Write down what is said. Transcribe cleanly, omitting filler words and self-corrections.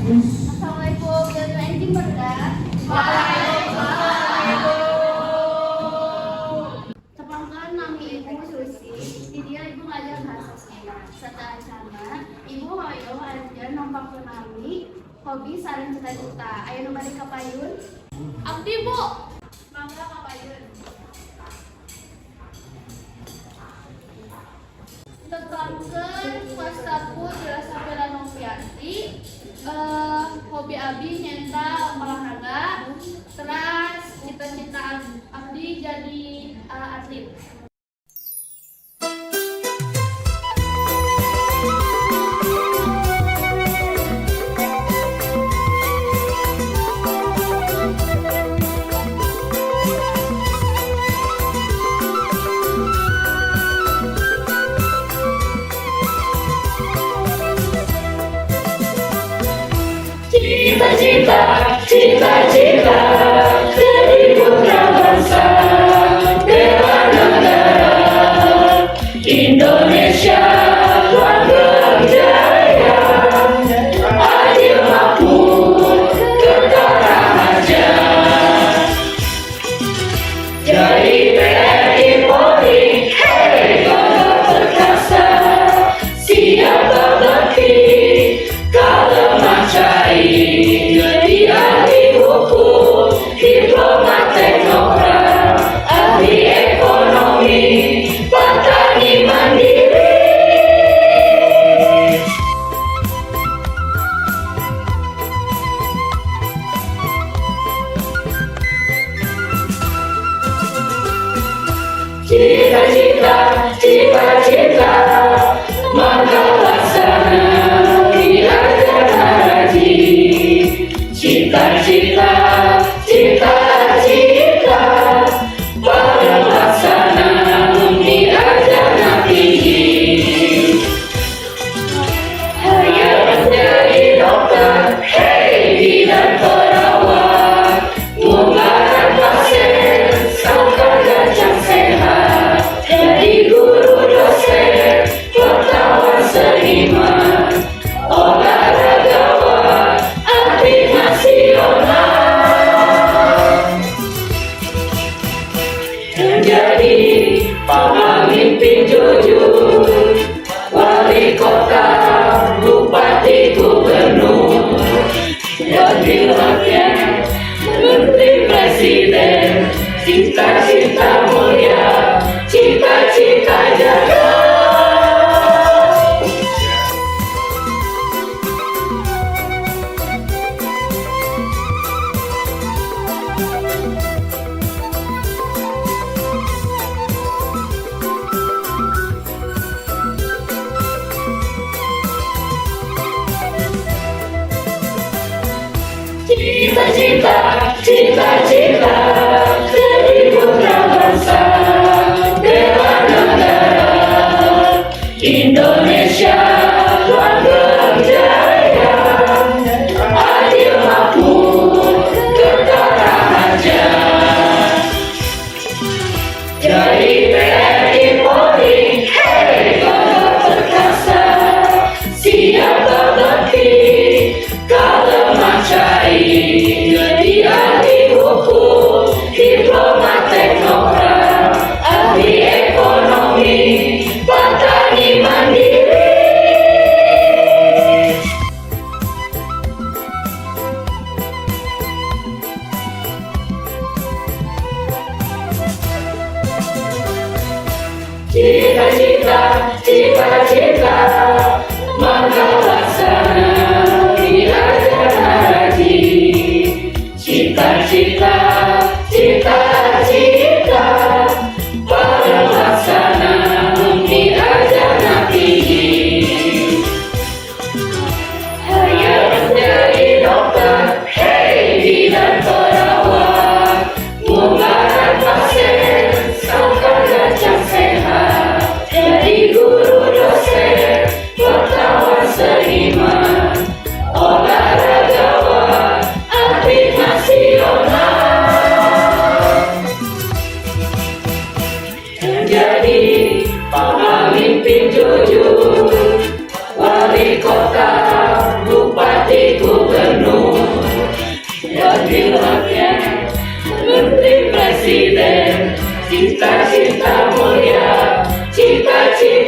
Assalamualaikum, Jangan Anjing Berda. Tepangkan nami Ibu Susi, di dia Ibu ngajar bahasa Sunda. Serta acara, Ibu hoyo ajar nompak ke nami, hobi sareng cita-cita. Ayo nomari kapayun. Abdi Bu. Mangga kapayun. Tetapkan wastaku dirasa Bella Novianti. Hobi Abdi nyenta olahraga. Terus cita-cita Abdi jadi atlet. Cita-cita jadi putra bangsa, bela negara Indonesia langgeng jaya, adil makmur tentara aja. Jadi TNI Polri, hei garda perkasa, siap berbakti kalau macai. Jadi ahli hukum, diplomat, teknokrat, ahli ekonomi, petani mandiri. Cita-cita mangga laksana diajarkan haji. Cita-cita pada laksana diajarkan tinggi. Hanya menjadi dokter, hei bidan perawat, menggarap pasien, sangka gajah sehat. Jadi guru dosen, wartawan seniman, olahragawan, atlet nasional. Menjadi pemimpin jujur, wali kota, bupati, gubernur, wakil rakyat, menteri, presiden. Cita-cita mulia, cita-cita jaga. Cita-cita jadi putra bangsa, bela negara Indonesia langgeng jaya, adil makmur tentara aja. Jadi TNI Polri, hei garda perkasa, siap berbakti kalau macai. Jadi ahli hukum, diplomat, teknokrat, ahli ekonomi, petani mandiri. Cita-cita mangga laksana diajarkan haji. Cita-cita pada laksana diajarkan tinggi. Hanya menjadi dokter, hei bidan perawat, menggarap pasien, sangka gajah sehat. Jadi guru dosen, wartawan seniman, olahragawan, atlet nasional. Menjadi pemimpin jujur, wali kota, bupati, gubernur. cita-cita